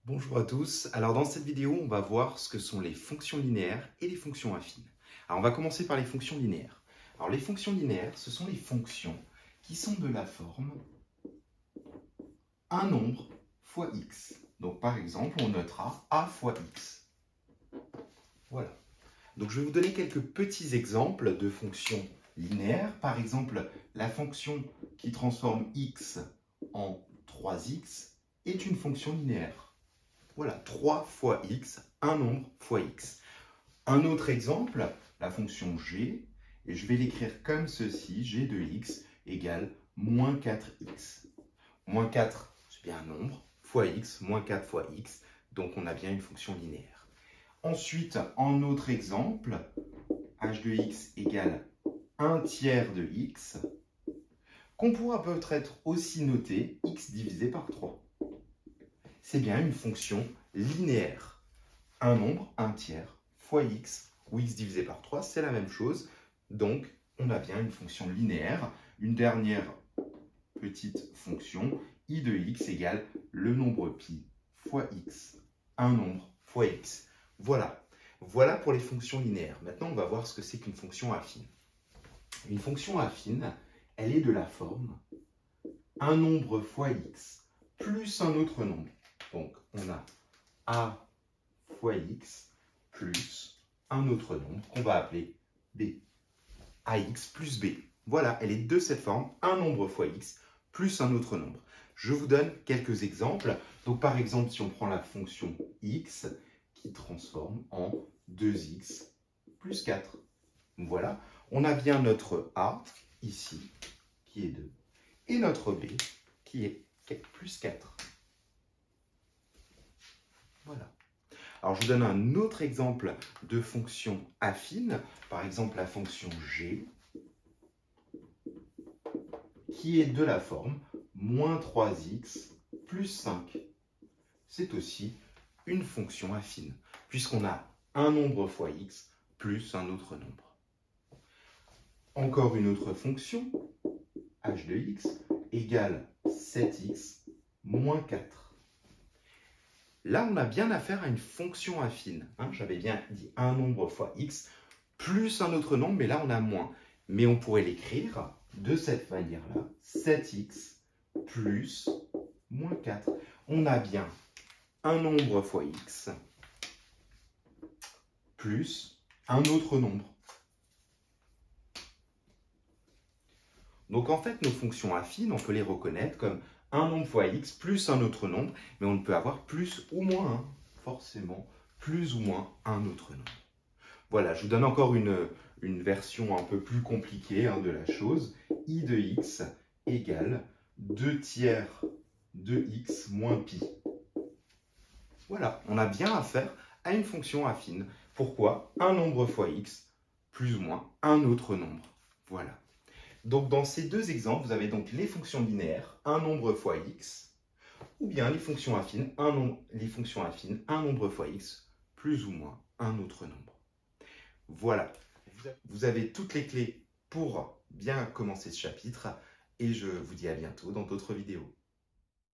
Bonjour à tous. Alors dans cette vidéo, on va voir ce que sont les fonctions linéaires et les fonctions affines. Alors on va commencer par les fonctions linéaires. Alors les fonctions linéaires, ce sont les fonctions qui sont de la forme un nombre fois x. Donc par exemple, on notera a fois x. Voilà. Donc je vais vous donner quelques petits exemples de fonctions linéaires. Par exemple, la fonction qui transforme x en 3x est une fonction linéaire. Voilà, 3 fois x, un nombre fois x. Un autre exemple, la fonction g, et je vais l'écrire comme ceci, g de x égale moins 4x. Moins 4, c'est bien un nombre, fois x, moins 4 fois x, donc on a bien une fonction linéaire. Ensuite, en autre exemple, h de x égale 1 tiers de x, qu'on pourra peut-être aussi noter x divisé par 3. C'est bien une fonction linéaire. Un nombre, 1 tiers, fois x, ou x divisé par 3, c'est la même chose. Donc, on a bien une fonction linéaire. Une dernière petite fonction, i de x égale le nombre pi fois x. Un nombre fois x. Voilà. Voilà pour les fonctions linéaires. Maintenant, on va voir ce que c'est qu'une fonction affine. Une fonction affine, elle est de la forme un nombre fois x plus un autre nombre. Donc, on a a fois x plus un autre nombre qu'on va appeler b. ax plus b. Voilà, elle est de cette forme, un nombre fois x plus un autre nombre. Je vous donne quelques exemples. Donc, par exemple, si on prend la fonction x qui transforme en 2x plus 4. Voilà, on a bien notre a ici qui est 2 et notre b qui est plus 4. Voilà. Alors, je vous donne un autre exemple de fonction affine. Par exemple, la fonction g, qui est de la forme moins 3x plus 5. C'est aussi une fonction affine, puisqu'on a un nombre fois x plus un autre nombre. Encore une autre fonction, h de x égale 7x moins 4. Là, on a bien affaire à une fonction affine. J'avais bien dit un nombre fois x plus un autre nombre, mais là, on a moins. Mais on pourrait l'écrire de cette manière-là, 7x plus moins 4. On a bien un nombre fois x plus un autre nombre. Donc, en fait, nos fonctions affines, on peut les reconnaître comme un nombre fois x plus un autre nombre, mais on ne peut avoir plus ou moins un, forcément, plus ou moins un autre nombre. Voilà, je vous donne encore une version un peu plus compliquée de la chose. I de x égale 2 tiers de x moins pi. Voilà, on a bien affaire à une fonction affine. Pourquoi? Un nombre fois x plus ou moins un autre nombre. Voilà. Donc, dans ces deux exemples, vous avez donc les fonctions linéaires, un nombre fois x, ou bien les fonctions affines, un nombre fois x, plus ou moins un autre nombre. Voilà, vous avez toutes les clés pour bien commencer ce chapitre, et je vous dis à bientôt dans d'autres vidéos.